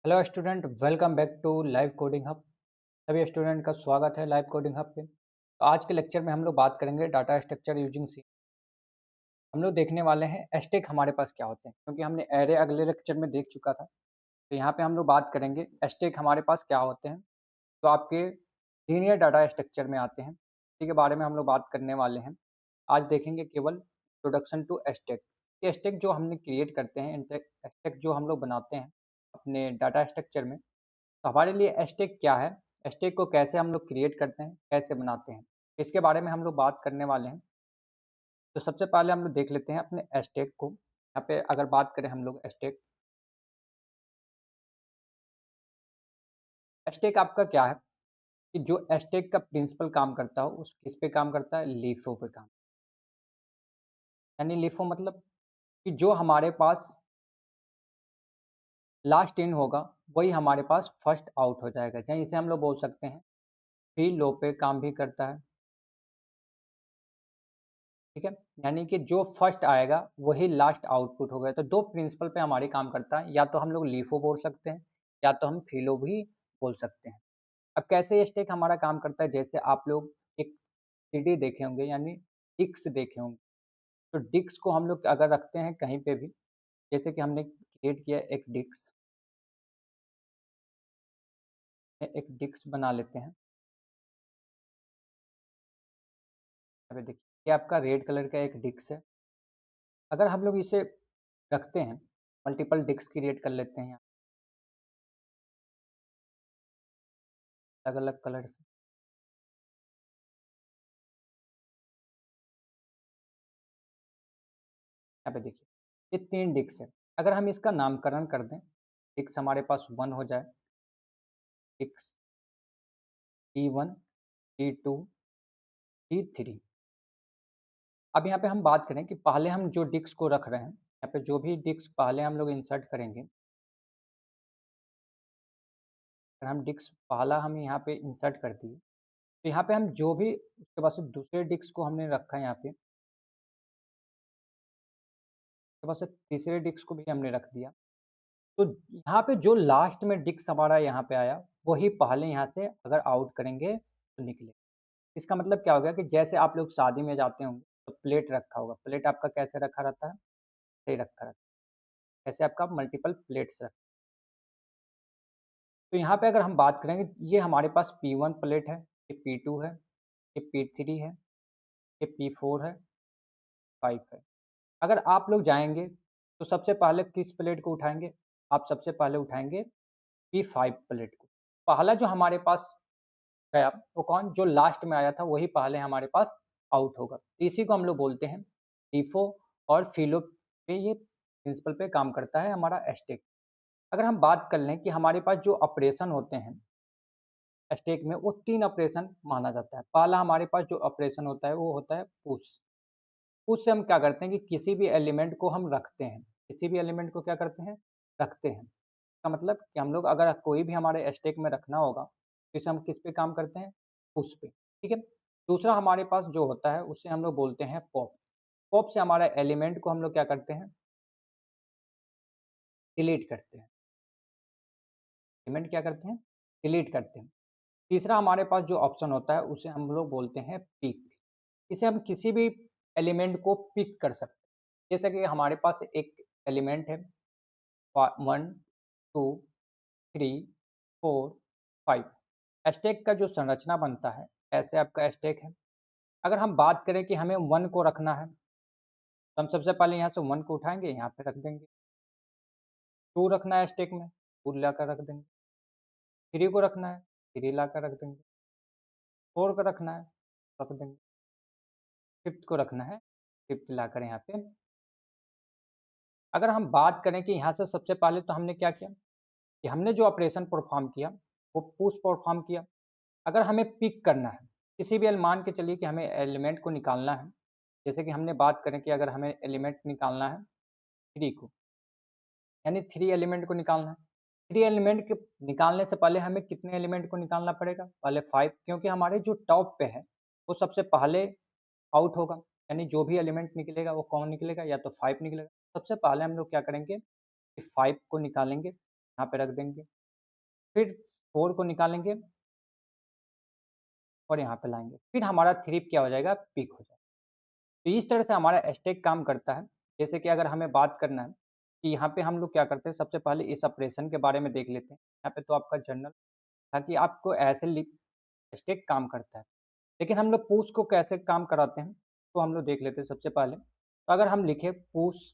Hello student, welcome back to live coding hub. सभी student का स्वागत है लाइव कोडिंग हब पे। तो आज के लेक्चर में हम लोग बात करेंगे डाटा स्ट्रक्चर यूजिंग सी। हम लोग देखने वाले हैं स्टैक हमारे पास क्या होते हैं, क्योंकि हमने एरे अगले लेक्चर में देख चुका था। तो यहाँ पे हम लोग बात करेंगे स्टैक हमारे पास क्या होते हैं। तो आपके लीनियर डाटा स्ट्रक्चर में आते हैं, इसी के बारे में हम लोग बात करने वाले हैं। आज देखेंगे केवल इंट्रोडक्शन टू स्टैक। ये स्टैक जो हमने क्रिएट करते हैं, स्टैक जो हम लोग बनाते हैं अपने डाटा स्ट्रक्चर में, तो हमारे लिए स्टैक क्या है, स्टैक को कैसे हम लोग क्रिएट करते हैं, कैसे बनाते हैं, इसके बारे में हम लोग बात करने वाले हैं। तो सबसे पहले हम लोग देख लेते हैं अपने स्टैक को। यहाँ पे अगर बात करें हम लोग स्टैक, स्टैक आपका क्या है कि जो स्टैक का प्रिंसिपल काम करता हो उस किस पे काम करता है, लीफो पे काम। यानी लीफो मतलब कि जो हमारे पास लास्ट इन होगा वही हमारे पास फर्स्ट आउट हो जाएगा। चाहे इसे हम लोग बोल सकते हैं फी लो पे काम भी करता है। ठीक है, यानी कि जो फर्स्ट आएगा वही लास्ट आउटपुट होगा। तो दो प्रिंसिपल पे हमारी काम करता है, या तो हम लोग लीफो बोल सकते हैं या तो हम फिलो भी बोल सकते हैं। अब कैसे ये स्टैक हमारा काम करता है, जैसे आप लोग एक सीडी देखे होंगे यानी डिक्स देखे होंगे। तो डिक्स को हम लोग अगर रखते हैं कहीं पे भी, जैसे कि हमने क्रिएट किया एक डिक्स, एक डिक्स बना लेते हैं। अभी देखिए ये आपका रेड कलर का एक डिक्स है। अगर हम लोग इसे रखते हैं, मल्टीपल डिक्स क्रिएट कर लेते हैं अलग अलग कलर से। यहाँ पे देखिए ये 3 डिस्क है। अगर हम इसका नामकरण कर दें, डिस्क हमारे पास 1 हो जाए, डिस्क D1, D2, D3। अब यहाँ पे हम बात करें कि पहले हम जो डिस्क को रख रहे हैं, यहाँ पे जो भी डिस्क पहले हम लोग इंसर्ट करेंगे, अगर हम डिस्क पहला हम यहाँ पे इंसर्ट कर दिए, तो यहाँ पे हम जो भी उसके बाद से दूसरे डिस्क को हमने रखा है यहाँ पे, उसके बाद से तीसरे डिस्क को भी हमने रख दिया। तो यहाँ पे जो लास्ट में डिस्क हमारा यहाँ पे आया वही पहले यहाँ से अगर आउट करेंगे तो निकले। इसका मतलब क्या हो गया कि जैसे आप लोग शादी में जाते होंगे तो प्लेट रखा होगा, प्लेट आपका कैसे रखा रहता है, सही रखा रहता है। ऐसे आपका मल्टीपल प्लेट्स रख। तो यहाँ पे अगर हम बात करेंगे, ये हमारे पास P1 प्लेट है, ये P2 है, ये P3 है, ये P4 है, 5 है। अगर आप लोग जाएंगे तो सबसे पहले किस प्लेट को उठाएंगे, आप सबसे पहले उठाएंगे P5 प्लेट को। पहला जो हमारे पास गया वो कौन, जो लास्ट में आया था वही पहले हमारे पास आउट होगा। तो इसी को हम लोग बोलते हैं टीफो और फिलो पे ये प्रिंसिपल पे काम करता है हमारा स्टैक। अगर हम बात कर लें कि हमारे पास जो ऑपरेशन होते हैं स्टैक में, वो 3 ऑपरेशन माना जाता है। पहला हमारे पास जो ऑपरेशन होता है वो होता है पुश। पुश से हम क्या करते हैं कि किसी भी एलिमेंट को हम रखते हैं, किसी भी एलिमेंट को क्या करते हैं, रखते हैं। इसका मतलब कि हम लोग अगर कोई भी हमारे स्टैक में रखना होगा तो इसे हम किस पे काम करते हैं, पुश पे। ठीक है, दूसरा हमारे पास जो होता है उसे हम लोग बोलते हैं पॉप। पॉप से हमारा एलिमेंट को हम लोग क्या करते हैं, डिलीट करते हैं। एलिमेंट क्या करते हैं, डिलीट करते हैं। तीसरा हमारे पास जो ऑप्शन होता है उसे हम लोग बोलते हैं पिक। इसे हम किसी भी एलिमेंट को पिक कर सकते हैं। जैसे कि हमारे पास एक एलिमेंट है 1, 2, 3, 4, 5। स्टैक का जो संरचना बनता है ऐसे आपका स्टैक है। अगर हम बात करें कि हमें 1 को रखना है, तो हम सबसे पहले यहाँ से 1 को उठाएंगे, यहाँ पे रख देंगे। 2 रखना है स्टैक में, 2 लाकर रख देंगे। 3 को रखना है, 3 लाकर रख देंगे। 4 को रखना है, रख देंगे। 5th को रखना है, 5th लाकर यहाँ पे। अगर हम बात करें कि यहाँ से सबसे पहले तो हमने क्या किया कि हमने जो ऑपरेशन परफॉर्म किया वो पुश परफॉर्म किया। अगर हमें पिक करना है किसी भी मान के चलिए कि हमें एलिमेंट को निकालना है, जैसे कि हमने बात करें कि अगर हमें एलिमेंट निकालना है 3 को, यानी 3 एलिमेंट को निकालना है। 3 एलिमेंट के निकालने से पहले हमें कितने एलिमेंट को निकालना पड़ेगा, पहले 5, क्योंकि हमारे जो टॉप पे है वो सबसे पहले आउट होगा। यानी जो भी एलिमेंट निकलेगा वो कौन निकलेगा, या तो 5 निकलेगा। सबसे पहले हम लोग क्या करेंगे कि 5 को निकालेंगे। यहाँ पे रख देंगे, फिर 4 को निकालेंगे और यहाँ पे लाएँगे, फिर हमारा 3 क्या हो जाएगा, पिक हो जाएगा। तो इस तरह से हमारा स्टैक काम करता है। जैसे कि अगर हमें बात करना है कि यहाँ पे हम लोग क्या करते हैं, सबसे पहले इस ऑपरेशन के बारे में देख लेते हैं। यहाँ पे तो आपका जनरल था कि आपको ऐसे स्टैक काम करता है। लेकिन हम लोग पुश को कैसे काम कराते हैं, तो हम लोग देख लेते हैं सबसे पहले। तो अगर हम लिखें पुश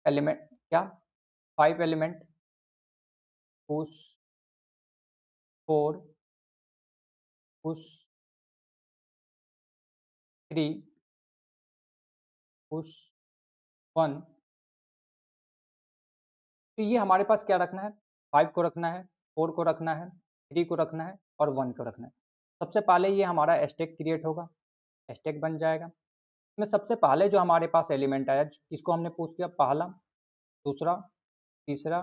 एलिमेंट क्या 5 एलिमेंट पुश 4 पुश 3 पुश 1, तो ये हमारे पास क्या रखना है, 5 को रखना है, 4 को रखना है, 3 को रखना है और 1 को रखना है। सबसे पहले ये हमारा स्टैक क्रिएट होगा, स्टैक बन जाएगा। इसमें सबसे पहले जो हमारे पास एलिमेंट आया, इसको हमने पुश किया, पहला, दूसरा, तीसरा,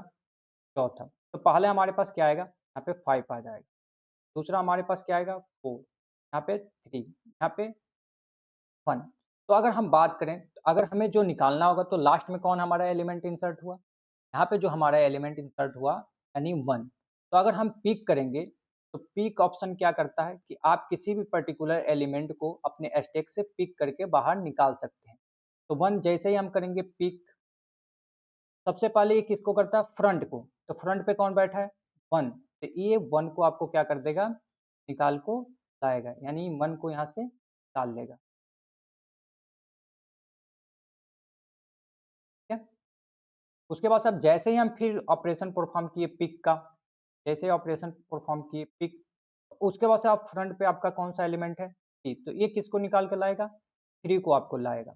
चौथा। तो पहले हमारे पास क्या आएगा, यहाँ पे 5 आ जाएगा। दूसरा हमारे पास क्या आएगा, 4, यहाँ पे 3, यहाँ पे 1। तो अगर हम बात करें, तो अगर हमें जो निकालना होगा, तो लास्ट में कौन हमारा एलिमेंट इंसर्ट हुआ, यहाँ पे जो हमारा एलिमेंट इंसर्ट हुआ यानी 1। तो अगर हम पिक करेंगे, तो पिक ऑप्शन क्या करता है कि आप किसी भी पर्टिकुलर एलिमेंट को अपने स्टैक से पिक करके बाहर निकाल सकते हैं। तो 1 जैसे ही हम करेंगे पिक, सबसे पहले ये किसको करता है, फ्रंट को। तो फ्रंट पे कौन बैठा है, 1। तो ये 1 को आपको क्या कर देगा, निकाल को लाएगा, यानी 1 को यहाँ से डाल लेगा। ठीक है। उसके बाद अब जैसे ही हम फिर ऑपरेशन परफॉर्म किए पिक का, जैसे ही ऑपरेशन परफॉर्म किए पिक, उसके बाद से आप फ्रंट पे आपका कौन सा एलिमेंट है, 3। तो ये किसको निकाल के लाएगा, 3 को आपको लाएगा।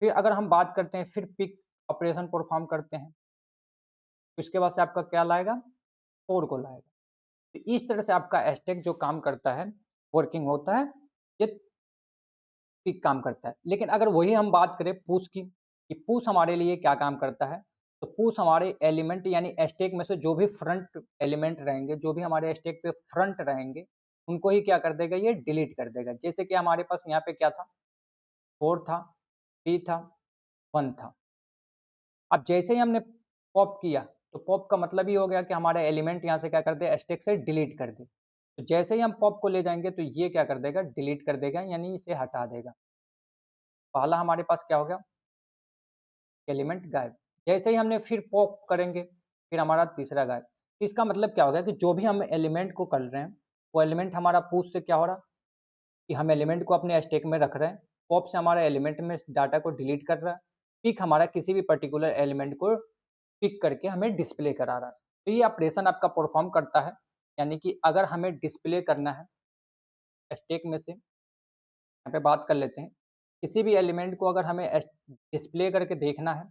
फिर अगर हम बात करते हैं, फिर पिक ऑपरेशन परफॉर्म करते हैं, तो इसके बाद से आपका क्या लाएगा, 4 को लाएगा। तो इस तरह से आपका स्टैक जो काम करता है, वर्किंग होता है, ये पिक काम करता है। लेकिन अगर वही हम बात करें पुश की, कि पुश हमारे लिए क्या काम करता है, तो पुश हमारे एलिमेंट यानी स्टैक में से जो भी फ्रंट एलिमेंट रहेंगे, जो भी हमारे स्टैक पे फ्रंट रहेंगे, उनको ही क्या कर देगा, ये डिलीट कर देगा। जैसे कि हमारे पास यहाँ पे क्या था, 4 था, 3 था, 1 था। अब जैसे ही हमने पॉप किया, तो पॉप का मतलब ये हो गया कि हमारा एलिमेंट यहाँ से क्या कर दे, स्टैक से डिलीट कर दे। तो जैसे ही हम पॉप को ले जाएँगे, तो ये क्या कर देगा, डिलीट कर देगा, यानी इसे हटा देगा। पहला हमारे पास क्या हो गया, एलिमेंट गायब। जैसे ही हमने फिर पॉप करेंगे, फिर हमारा तीसरा गायब। इसका मतलब क्या हो गया कि जो भी हम एलिमेंट को कर रहे हैं, वो एलिमेंट हमारा पुश से क्या हो रहा, कि हम एलिमेंट को अपने स्टैक में रख रहे हैं। पॉप से हमारा एलिमेंट में डाटा को डिलीट कर रहा है। पिक हमारा किसी भी पर्टिकुलर एलिमेंट को पिक करके हमें डिस्प्ले करा रहा है। तो ये ऑपरेशन आपका परफॉर्म करता है, यानी कि अगर हमें डिस्प्ले करना है स्टैक में से, यहाँ पे बात कर लेते हैं, किसी भी एलिमेंट को अगर हमें डिस्प्ले करके देखना है,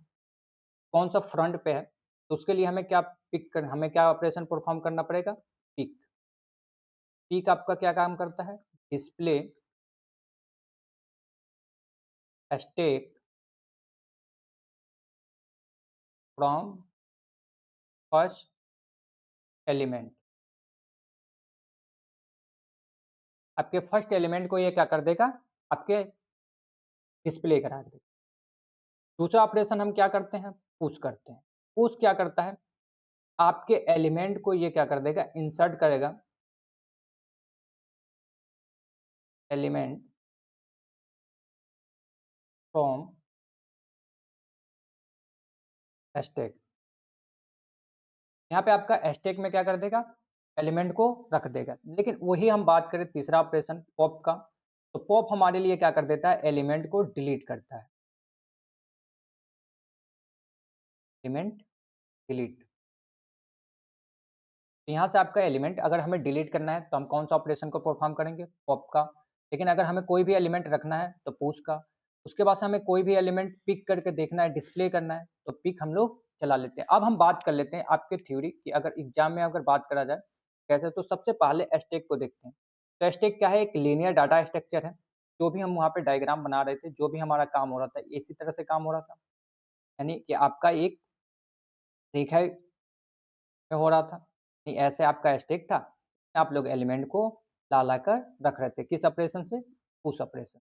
कौन सा फ्रंट पे है, तो उसके लिए हमें क्या ऑपरेशन परफॉर्म करना पड़ेगा, पिक। पिक आपका क्या काम करता है, display stack from first element. आपके फर्स्ट एलिमेंट को ये क्या कर देगा, आपके डिस्प्ले करा देगा। दूसरा ऑपरेशन हम क्या करते हैं, पुश करते हैं। पुश क्या करता है, आपके एलिमेंट को ये क्या कर देगा, इंसर्ट करेगा, एलिमेंट फ्रॉम स्टैक। यहाँ पे आपका स्टैक में क्या कर देगा, एलिमेंट को रख देगा। लेकिन वही हम बात करें तीसरा ऑपरेशन पॉप का, तो पॉप हमारे लिए क्या कर देता है, एलिमेंट को डिलीट करता है, एलिमेंट डिलीट। तो यहाँ से आपका एलिमेंट अगर हमें डिलीट करना है, तो हम कौन सा ऑपरेशन को परफॉर्म करेंगे, पॉप का। लेकिन अगर हमें कोई भी एलिमेंट रखना है, तो पुश का। उसके बाद से हमें कोई भी एलिमेंट पिक करके देखना है, डिस्प्ले करना है, तो पिक हम लोग चला लेते हैं। अब हम बात कर लेते हैं आपके थ्योरी की, अगर एग्जाम में अगर बात करा जाए कैसे, तो सबसे पहले स्टैक को देखते हैं। तो स्टैक क्या है, एक लीनियर डाटा स्ट्रक्चर है। जो भी हम वहाँ पे डायग्राम बना रहे थे, जो भी हमारा काम हो रहा था, इसी तरह से काम हो रहा था, यानी कि आपका एक रेखा में हो रहा था, नहीं ऐसे आपका स्टैक था। आप लोग एलिमेंट को ला कर रख रहे थे, किस ऑपरेशन से, पुश ऑपरेशन।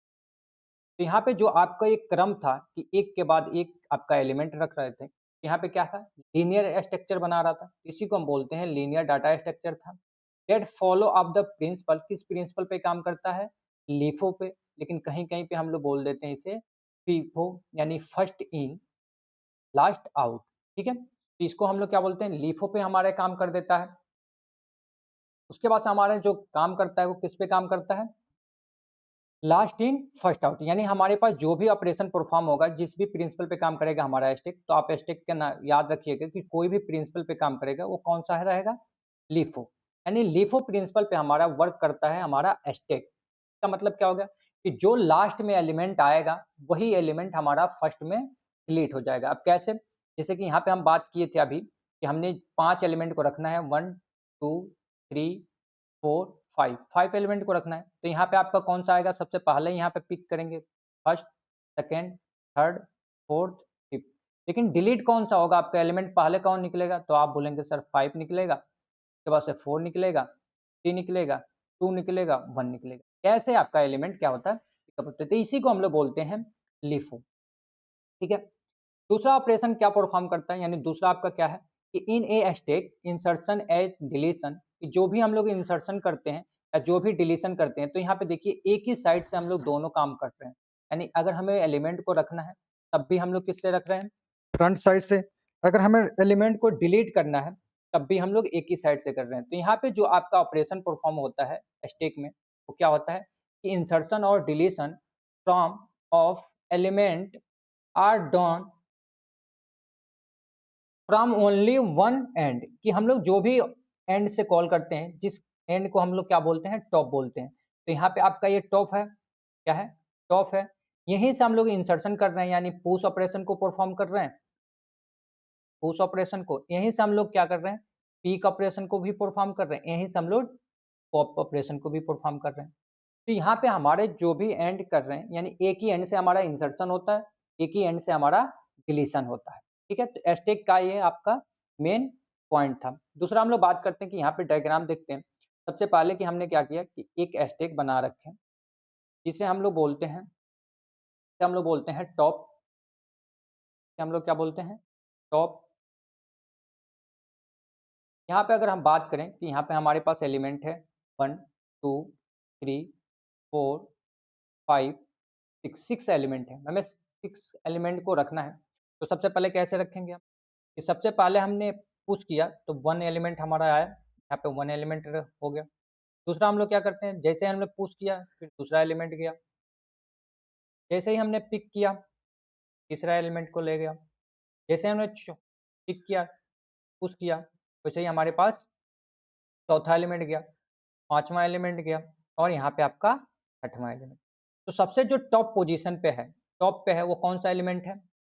तो यहाँ पे जो आपका एक क्रम था कि एक के बाद एक आपका एलिमेंट रख रहे थे, यहाँ पे क्या था, लीनियर स्ट्रक्चर बना रहा था, इसी को हम बोलते हैं लीनियर डाटा स्ट्रक्चर था। That follow up the principle, किस प्रिंसिपल पे काम करता है, लीफो पे, लेकिन कहीं कहीं पे हम लोग बोल देते हैं इसे फीफो, यानी फर्स्ट इन लास्ट आउट। ठीक है, तो इसको हम लोग क्या बोलते हैं, लीफो पे हमारे काम कर देता है। उसके बाद से हमारा जो काम करता है वो किस पे काम करता है, लास्ट इन फर्स्ट आउट, यानी हमारे पास जो भी ऑपरेशन परफॉर्म होगा, जिस भी प्रिंसिपल पे काम करेगा हमारा स्टैक, तो आप स्टैक का ना याद रखिएगा कि कोई भी प्रिंसिपल पे काम करेगा वो कौन सा है रहेगा, लीफो, यानी लीफो प्रिंसिपल पे हमारा वर्क करता है हमारा स्टैक। इसका मतलब क्या हो गया कि जो लास्ट में एलिमेंट आएगा वही एलिमेंट हमारा फर्स्ट में डिलीट हो जाएगा। अब कैसे, जैसे कि यहाँ पे हम बात किए थे अभी कि हमने 5 एलिमेंट को रखना है, 1 2 3 4 5, 5 एलिमेंट को रखना है, तो यहाँ पे आपका कौन सा आएगा, सबसे पहले यहाँ पे पिक करेंगे first, second, third, fourth, fifth. लेकिन डिलीट कौन सा होगा, आपका एलिमेंट पहले कौन निकलेगा, तो आप बोलेंगे सर 5 निकलेगा, उसके बाद से 4 निकलेगा, 3 निकलेगा, 2 निकलेगा, 1 निकलेगा। ऐसे आपका एलिमेंट क्या होता है, पिकअप होता है। तो इसी को हम लोग बोलते हैं लिफो। ठीक है, दूसरा ऑपरेशन क्या परफॉर्म करता है, यानी दूसरा आपका क्या है कि in a stack insertion and deletion, जो भी हम लोग इंसर्शन करते हैं या जो भी डिलीशन करते हैं, तो यहाँ पे देखिए एक ही साइड से हम लोग दोनों काम कर रहे हैं। यानी अगर हमें एलिमेंट को रखना है तब भी हम लोग किससे रख रहे हैं, फ्रंट साइड से। अगर हमें एलिमेंट को डिलीट करना है तब भी हम लोग एक ही साइड से कर रहे हैं। तो यहाँ पे जो आपका ऑपरेशन परफॉर्म होता है स्टैक में, वो क्या होता है कि इंसर्शन और deletion from of element are done from only one end, कि हम लोग जो भी एंड से कॉल करते हैं, जिस एंड को हम लोग क्या बोलते हैं, टॉप बोलते हैं। तो यहाँ पे आपका ये टॉप है, क्या है, टॉप है। यहीं से हम लोग इंसर्शन कर रहे हैं, यानी पुश ऑपरेशन को परफॉर्म कर रहे हैं, पुश ऑपरेशन को। यहीं से हम लोग क्या कर रहे हैं, पीक ऑपरेशन को भी परफॉर्म कर रहे हैं, यहीं से हम लोग पॉप ऑपरेशन को भी परफॉर्म कर रहे हैं। तो यहाँ पे हमारे जो भी एंड कर रहे हैं, यानी एक ही एंड से हमारा इंसर्शन होता है, एक ही एंड से हमारा डिलीशन होता है। ठीक है, तो स्टैक का ये आपका मेन पॉइंट था। दूसरा हम लोग बात करते हैं कि यहाँ पे डायग्राम देखते हैं। सबसे पहले कि हमने क्या किया कि एक स्टैक बना रखे, जिसे हम लोग बोलते हैं, हम लोग बोलते हैं टॉप, हम लोग क्या बोलते हैं, टॉप। यहाँ पे अगर हम बात करें कि यहाँ पे हमारे पास एलिमेंट है 1 2 3 4 5 6, 6 एलिमेंट है, हमें 6 एलिमेंट को रखना है। तो सबसे पहले कैसे रखेंगे हम, कि सबसे पहले हमने पुश किया तो 1 एलिमेंट हमारा आया, यहाँ पे 1 एलिमेंट हो गया। दूसरा हम लोग क्या करते हैं, जैसे हमने पुश किया फिर दूसरा एलिमेंट गया, जैसे ही हमने पिक किया तीसरा एलिमेंट को ले गया, जैसे हमने पिक किया पुश किया वैसे ही हमारे पास चौथा एलिमेंट गया, पाँचवा एलिमेंट गया और यहाँ पे आपका छठवां एलिमेंट। तो सबसे जो टॉप पोजीशन पे है, टॉप पे है, वो कौन सा एलिमेंट है,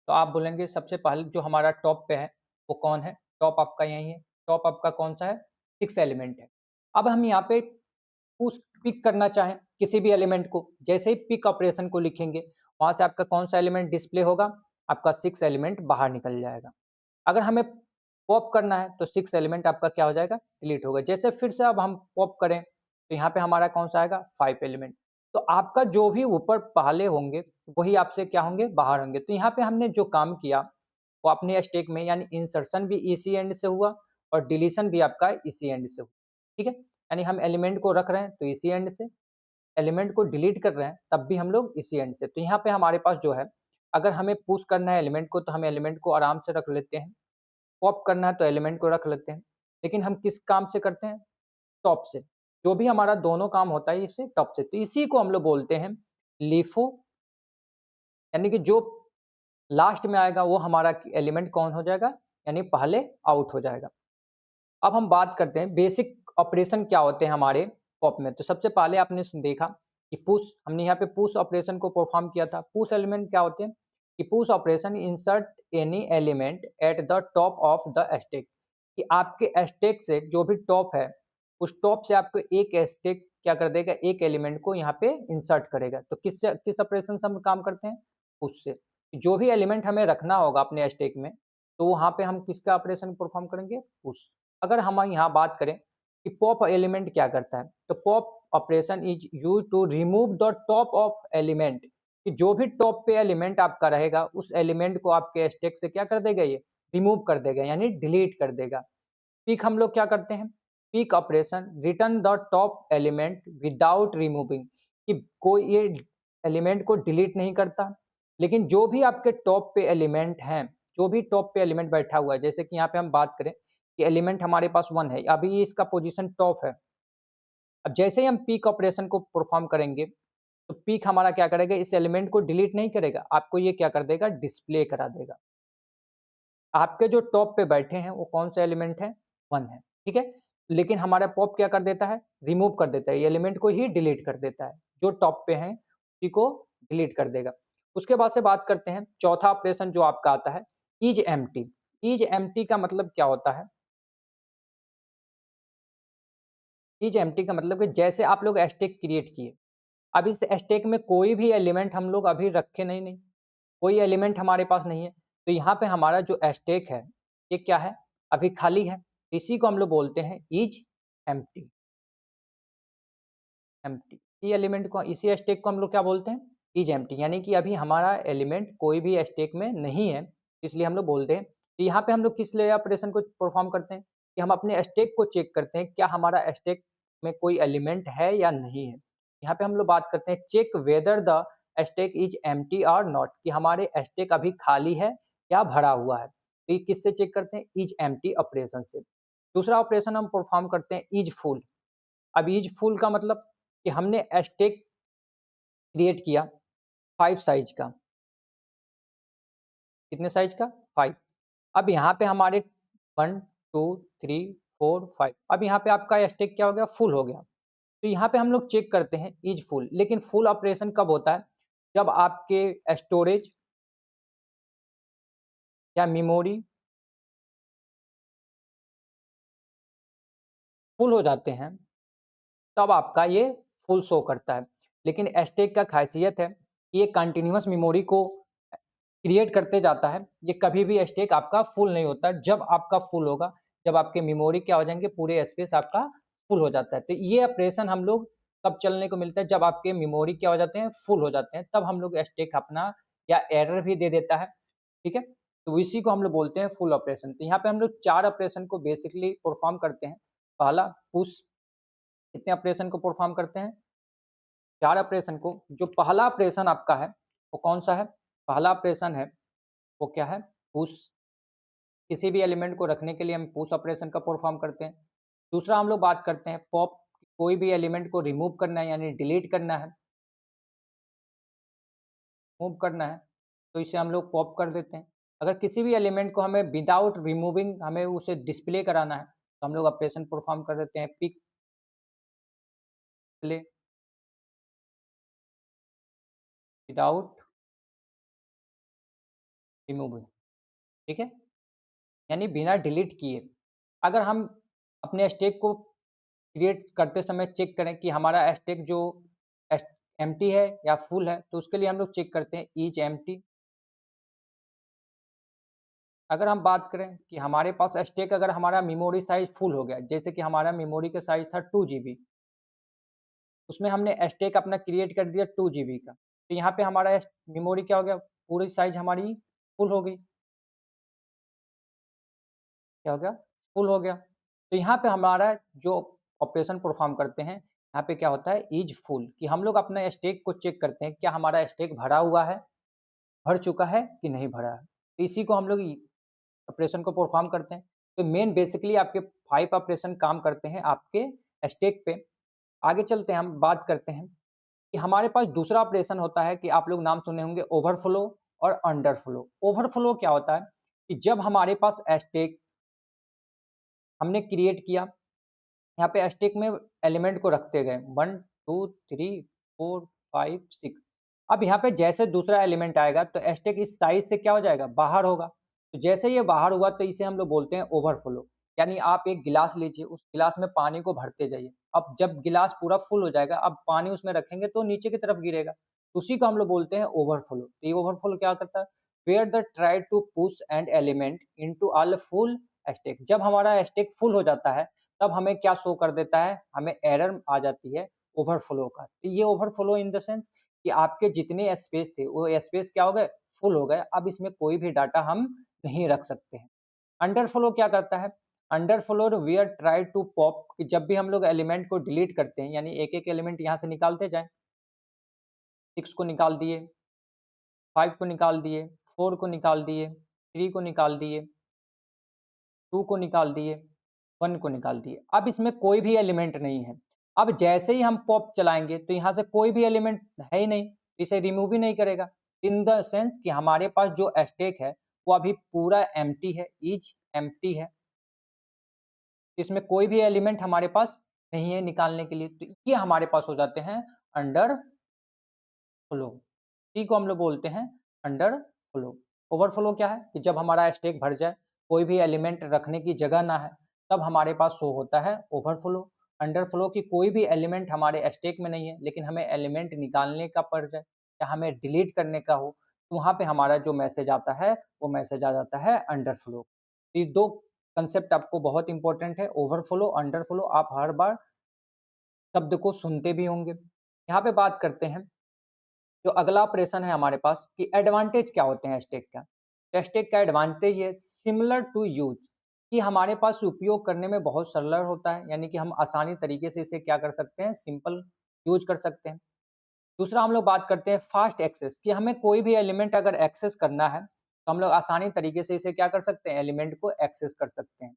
तो आप बोलेंगे सबसे पहले जो हमारा टॉप पे है वो कौन है, टॉप आपका यही है, टॉप आपका कौन सा है, 6 एलिमेंट है। अब हम यहाँ पे पुश पिक करना चाहें किसी भी एलिमेंट को, जैसे ही पिक ऑपरेशन को लिखेंगे वहां से आपका कौन सा एलिमेंट डिस्प्ले होगा, आपका 6 एलिमेंट बाहर निकल जाएगा। अगर हमें पॉप करना है तो 6 एलिमेंट आपका क्या हो जाएगा, डिलीट होगा। जैसे फिर से अब हम पॉप करें तो यहाँ पे हमारा कौन सा आएगा, 5 एलिमेंट। तो आपका जो भी ऊपर पहले होंगे वही आपसे क्या होंगे, बाहर होंगे। तो यहाँ पे हमने जो काम किया वो अपने स्टैक में, यानी इंसर्शन भी इसी एंड से हुआ और डिलीशन भी आपका इसी एंड से हुआ। ठीक है, यानी हम एलिमेंट को रख रहे हैं तो इसी एंड से, एलिमेंट को डिलीट कर रहे हैं तब भी हम लोग इसी एंड से। तो यहाँ पे हमारे पास जो है, अगर हमें पुश करना है एलिमेंट को तो हम एलिमेंट को आराम से रख लेते हैं, पॉप करना है तो एलिमेंट को रख लेते हैं, लेकिन हम किस काम से करते हैं, टॉप से। जो भी हमारा दोनों काम होता है इसे टॉप से, तो इसी को हम लोग बोलते हैं लीफो, यानी कि जो लास्ट में आएगा वो हमारा एलिमेंट कौन हो जाएगा, यानी पहले आउट हो जाएगा। अब हम बात करते हैं बेसिक ऑपरेशन क्या होते हैं हमारे पॉप में। तो सबसे पहले आपने देखा कि पुश, हमने यहाँ पे पुश ऑपरेशन को परफॉर्म किया था। पुश एलिमेंट क्या होते हैं कि push operation insert any element at the top of the stack, कि आपके स्टैक से जो भी टॉप है उस टॉप से आपको एक स्टैक क्या कर देगा, एक एलिमेंट को यहाँ पे इंसर्ट करेगा। तो किस ऑपरेशन से हम काम करते हैं, पुश से। जो भी एलिमेंट हमें रखना होगा अपने स्टैक में तो वहाँ पे हम किसका ऑपरेशन परफॉर्म करेंगे, पुश। अगर हम यहाँ बात करें कि पॉप एलिमेंट क्या करता है, तो pop operation is use to remove the top of element, कि जो भी टॉप पे एलिमेंट आपका रहेगा उस एलिमेंट को आपके स्टैक से क्या कर देगा, ये रिमूव कर देगा यानी डिलीट कर देगा। पिक हम लोग क्या करते हैं, peek operation return the top element without removing, कि कोई ये एलिमेंट को डिलीट नहीं करता, लेकिन जो भी आपके टॉप पे एलिमेंट हैं, जो भी टॉप पे एलिमेंट बैठा हुआ है, जैसे कि यहाँ पे हम बात करें कि एलिमेंट हमारे पास 1 है, अभी इसका पोजीशन टॉप है। अब जैसे ही हम पिक ऑपरेशन को परफॉर्म करेंगे, तो पिक हमारा क्या करेगा, इस एलिमेंट को डिलीट नहीं करेगा, आपको ये क्या कर देगा, डिस्प्ले करा देगा। आपके जो टॉप पे बैठे हैं वो कौन सा एलिमेंट है, 1 है, ठीक है। लेकिन हमारा पॉप क्या कर देता है, रिमूव कर देता है, ये एलिमेंट को ही डिलीट कर देता है, जो टॉप पे है उसी को डिलीट कर देगा। उसके बाद से बात करते हैं चौथा ऑपरेशन जो आपका आता है, इज एम्प्टी। इज एम्प्टी का मतलब क्या होता है, इज एम्प्टी का मतलब कि जैसे आप लोग स्टैक क्रिएट किए, अब इस स्टैक में कोई भी एलिमेंट हम लोग अभी रखे नहीं, कोई एलिमेंट हमारे पास नहीं है, तो यहाँ पे हमारा जो स्टैक है ये क्या है, अभी खाली है। इसी को हम लोग बोलते हैं इज एम्प्टी। एम्प्टी ये एलिमेंट को, इसी स्टैक को हम लोग क्या बोलते हैं, इज एम्प्टी, यानी कि अभी हमारा एलिमेंट कोई भी स्टैक में नहीं है, इसलिए हम लोग बोलते हैं। तो यहाँ पे हम लोग किस लिए ऑपरेशन को परफॉर्म करते हैं, कि हम अपने स्टैक को चेक करते हैं क्या हमारा स्टैक में कोई एलिमेंट है या नहीं है। यहाँ पे हम लोग बात करते हैं check whether the stack is empty और नॉट, कि हमारे स्टैक अभी खाली है या भरा हुआ है। तो ये किससे चेक करते हैं, इज एम्प्टी ऑपरेशन से। दूसरा ऑपरेशन हम परफॉर्म करते हैं इज फुल। अब इज फुल का मतलब कि हमने स्टैक क्रिएट किया 5 साइज का, कितने साइज का, 5। अब यहाँ पे हमारे 1 2 3 4 5, अब यहाँ पे आपका स्टैक क्या हो गया, फुल हो गया। तो यहाँ पे हम लोग चेक करते हैं इज फुल, लेकिन फुल ऑपरेशन कब होता है, जब आपके स्टोरेज या मेमोरी फुल हो जाते हैं, तब आपका ये फुल शो करता है। लेकिन स्टैक का खासियत है कि ये कंटिन्यूअस मेमोरी को क्रिएट करते जाता है, ये कभी भी स्टैक आपका फुल नहीं होता। जब आपका फुल होगा, जब आपके मेमोरी क्या हो जाएँगे, पूरे स्पेस आपका फुल हो जाता है। तो ये ऑपरेशन हम लोग कब चलने को मिलता है, जब आपके मेमोरी क्या हो जाते हैं, फुल हो जाते हैं, तब हम लोग स्टैक अपना या एरर भी दे देता है, ठीक है? तो इसी को हम लोग बोलते हैं फुल ऑपरेशन। तो यहाँ पे हम लोग 4 ऑपरेशन को बेसिकली परफॉर्म करते हैं। पहला पुश, कितने ऑपरेशन को परफॉर्म करते हैं, 4 ऑपरेशन को। जो पहला ऑपरेशन आपका है, वो कौन-सा है? पहला ऑपरेशन है, वो क्या है? पुश। किसी भी एलिमेंट को रखने के लिए हम पुश ऑपरेशन का परफॉर्म करते हैं। दूसरा हम लोग बात करते हैं पॉप, कोई भी एलिमेंट को रिमूव करना है यानी डिलीट करना है, मूव करना है, तो इसे हम लोग पॉप कर देते हैं। अगर किसी भी एलिमेंट को हमें विदाउट रिमूविंग हमें उसे डिस्प्ले कराना है, तो हम लोग ऑपरेशन परफॉर्म कर देते हैं पिक प्ले विदाउट रिमूविंग, ठीक है? यानी बिना डिलीट किए। अगर हम अपने स्टैक को क्रिएट करते समय चेक करें कि हमारा स्टैक जो एस एम्प्टी है या फुल है, तो उसके लिए हम लोग चेक करते हैं ईच एम्प्टी। अगर हम बात करें कि हमारे पास स्टैक, अगर हमारा मेमोरी साइज़ फुल हो गया, जैसे कि हमारा मेमोरी का साइज़ था 2 जीबी, उसमें हमने स्टैक अपना क्रिएट कर दिया 2 जीबी का, तो यहाँ पे हमारा मेमोरी क्या हो गया, पूरी साइज़ हमारी फुल हो गई। क्या हो गया? फुल हो गया। तो यहाँ पे हमारा जो ऑपरेशन परफ़ॉर्म करते हैं, यहाँ पे क्या होता है इज़ फुल, कि हम लोग अपना स्टैक को चेक करते हैं, क्या हमारा स्टैक भरा हुआ है, भर चुका है कि नहीं भरा है। तो इसी को हम लोग इ ऑपरेशन को परफ़ॉर्म करते हैं। तो मेन बेसिकली आपके 5 ऑपरेशन काम करते हैं आपके स्टैक पे। आगे चलते हैं, हम बात करते हैं कि हमारे पास दूसरा ऑपरेशन होता है, कि आप लोग नाम सुने होंगे ओवरफ्लो और अंडरफ्लो। ओवरफ्लो क्या होता है, कि जब हमारे पास स्टैक हमने क्रिएट किया, यहाँ पे स्टैक में एलिमेंट को रखते गए 1 2 3 4 5 6। अब यहाँ पे जैसे दूसरा एलिमेंट आएगा, तो स्टैक इस साइज से क्या हो जाएगा, बाहर होगा। तो जैसे ये बाहर हुआ, तो इसे हम लोग बोलते हैं ओवरफ्लो। यानी आप एक गिलास लीजिए, उस गिलास में पानी को भरते जाइए। अब जब गिलास पूरा फुल हो जाएगा, अब पानी उसमें रखेंगे तो नीचे की तरफ गिरेगा। उसी को हम लोग बोलते हैं ओवरफ्लो। तो ये ओवरफ्लो क्या करता है, where the try to push and element into a full stack. जब हमारा स्टैक फुल हो जाता है, तब हमें क्या शो कर देता है, हमें एरर आ जाती है ओवरफ्लो का। तो ये ओवरफ्लो इन द सेंस कि आपके जितने स्पेस थे, वो स्पेस क्या हो गए, फुल हो गए। अब इसमें कोई भी डाटा हम नहीं रख सकते हैं। अंडरफ्लो क्या करता है? Underflow we are try to pop कि जब भी हम लोग एलिमेंट को डिलीट करते हैं, यानी एक-एक एलिमेंट यहाँ से निकालते जाएँ, 6 को निकाल दिए, 5 को निकाल दिए, 4 को निकाल दिए, 3 को निकाल दिए, 2 को निकाल दिए, 1 को निकाल दिए। अब इसमें कोई भी एलिमेंट नहीं है। अब जैसे ही हम पॉप चलाएँगे तो यहाँ से कोई भी एलिमेंट है ही नहीं, इसे रिमूव ही नहीं करेगा। इन द सेंस कि हमारे पास जो स्टैक है वो अभी पूरा एम्प्टी है, इज़ एम्प्टी है। इसमें कोई भी एलिमेंट हमारे पास नहीं है निकालने के लिए, तो ये हमारे पास हो जाते हैं अंडर फ्लो। इसी को हम लोग बोलते हैं अंडर फ्लो। ओवरफ्लो क्या है कि जब हमारा स्टैक भर जाए, कोई भी एलिमेंट रखने की जगह ना है, तब हमारे पास शो होता है ओवरफ्लो। अंडर फ्लो की कोई भी एलिमेंट हमारे स्टैक में नहीं है, लेकिन हमें एलिमेंट निकालने का पड़ जाए या हमें डिलीट करने का हो, तो वहाँ पे हमारा जो मैसेज आता है वो मैसेज आ जाता है अंडर फ्लो। ये दो कंसेप्ट आपको बहुत इंपॉर्टेंट है, ओवरफ्लो, अंडर फ्लो, आप हर बार शब्द को सुनते भी होंगे। यहाँ पे बात करते हैं, जो अगला ऑपरेशन है हमारे पास कि एडवांटेज क्या होते हैं स्टैक का। तो स्टैक का एडवांटेज है सिमिलर टू यूज, कि हमारे पास उपयोग करने में बहुत सरल होता है, यानी कि हम आसानी तरीके से इसे क्या कर सकते हैं, सिंपल यूज कर सकते हैं। दूसरा हम लोग बात करते हैं फास्ट एक्सेस, कि हमें कोई भी एलिमेंट अगर एक्सेस करना है तो हम लोग आसानी तरीके से इसे क्या कर सकते हैं, एलिमेंट को एक्सेस कर सकते हैं।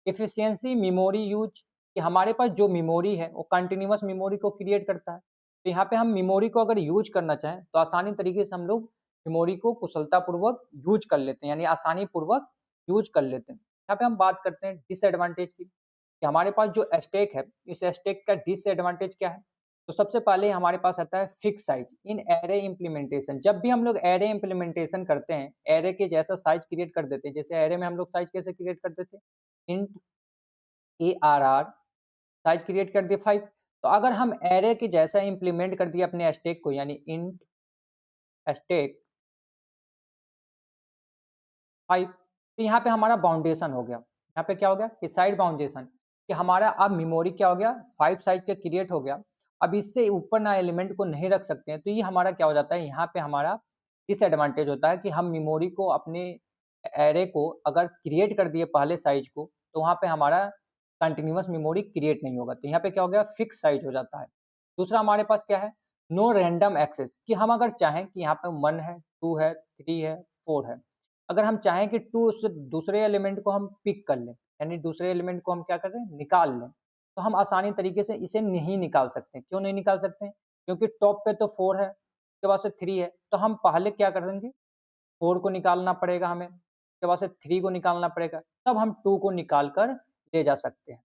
एफिशिएंसी मेमोरी यूज, कि हमारे पास जो मेमोरी है वो कंटिन्यूअस मेमोरी को क्रिएट करता है, तो यहाँ पे हम मेमोरी को अगर यूज करना चाहें तो आसानी तरीके से हम लोग मेमोरी को कुशलतापूर्वक यूज कर लेते हैं, यानी आसानी पूर्वक यूज कर लेते हैं। यहाँ पे हम बात करते हैं डिसएडवांटेज की, कि हमारे पास जो स्टैक है, इस स्टैक का डिसएडवांटेज क्या है। तो सबसे पहले हमारे पास आता है fix size in array implementation. जब भी हम लोग एरे इम्प्लीमेंटेशन करते हैं, एरे के जैसा साइज क्रिएट कर देते हैं, जैसे एरे में हम लोग साइज कैसे क्रिएट करते थे, इंट ARR, साइज क्रिएट कर दिए 5। तो अगर हम एरे के जैसा इम्प्लीमेंट कर दिया अपने स्टैक को, यानी इंट स्टैक 5, तो यहाँ पे हमारा बाउंडेशन हो गया। यहाँ पे क्या हो गया कि साइड बाउंडेशन, कि हमारा अब मेमोरी क्या हो गया, 5 साइज का क्रिएट हो गया। अब इससे ऊपर ना एलिमेंट को नहीं रख सकते हैं, तो ये हमारा क्या हो जाता है, यहाँ पे हमारा डिसएडवांटेज होता है कि हम मेमोरी को अपने एरे को अगर क्रिएट कर दिए पहले साइज को, तो वहाँ पे हमारा कंटिन्यूअस मेमोरी क्रिएट नहीं होगा, तो यहाँ पे क्या हो गया, फिक्स साइज हो जाता है। दूसरा हमारे पास क्या है, नो रैंडम एक्सेस, कि हम अगर चाहें कि यहाँ पे 1 है, 2 है, 3 है, 4 है, अगर हम चाहें कि 2 उससे दूसरे एलिमेंट को हम पिक कर लें, यानी दूसरे एलिमेंट को हम क्या कर रहे हैं, निकाल लें, तो हम आसानी तरीके से इसे नहीं निकाल सकते। क्यों नहीं निकाल सकते? क्योंकि टॉप पे तो 4 है, उसके बाद से 3 है, तो हम पहले क्या कर देंगे, 4 को निकालना पड़ेगा हमें, उसके बाद से 3 को निकालना पड़ेगा, तब हम 2 को निकाल कर ले जा सकते हैं।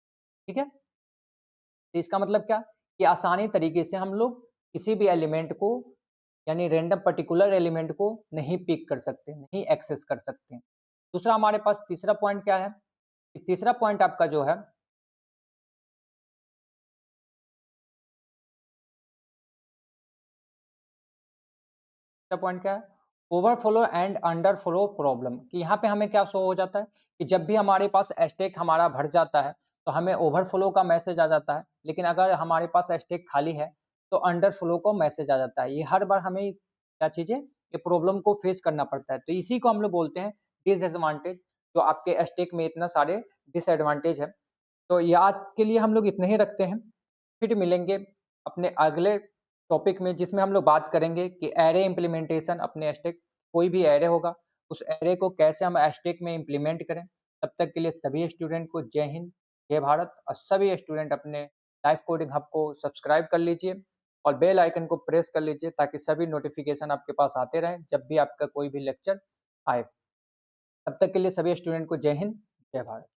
ठीक है? तो इसका मतलब क्या, कि आसानी तरीके से हम लोग किसी भी एलिमेंट को, यानी रैंडम पर्टिकुलर एलिमेंट को नहीं पिक कर सकते, नहीं एक्सेस कर सकते। दूसरा हमारे पास तीसरा पॉइंट क्या है, कि तीसरा पॉइंट आपका जो है, तीसरा पॉइंट क्या है, ओवरफ्लो एंड अंडरफ्लो प्रॉब्लम, कि यहाँ पे हमें क्या शो हो जाता है, कि जब भी हमारे पास स्टैक हमारा भर जाता है तो हमें ओवरफ्लो का मैसेज आ जाता है, लेकिन अगर हमारे पास स्टैक खाली है तो अंडरफ्लो का मैसेज आ जाता है। ये हर बार हमें क्या चीज़ें, ये प्रॉब्लम को फेस करना पड़ता है, तो इसी को हम लोग बोलते हैं डिसएडवांटेज। जो आपके स्टैक में इतना सारे डिसएडवांटेज है, तो ये आज के लिए हम लोग इतने ही रखते हैं। फिर मिलेंगे अपने अगले टॉपिक में, जिसमें हम लोग बात करेंगे कि एरे इम्प्लीमेंटेशन, अपने स्टैक कोई भी एरे होगा, उस एरे को कैसे हम स्टैक में इम्प्लीमेंट करें। तब तक के लिए सभी स्टूडेंट को जय हिंद, जय भारत, और सभी स्टूडेंट अपने लाइव कोडिंग हब को सब्सक्राइब कर लीजिए और बेल आइकन को प्रेस कर लीजिए, ताकि सभी नोटिफिकेशन आपके पास आते रहें जब भी आपका कोई भी लेक्चर आए। तब तक के लिए सभी स्टूडेंट को जय हिंद, जय भारत।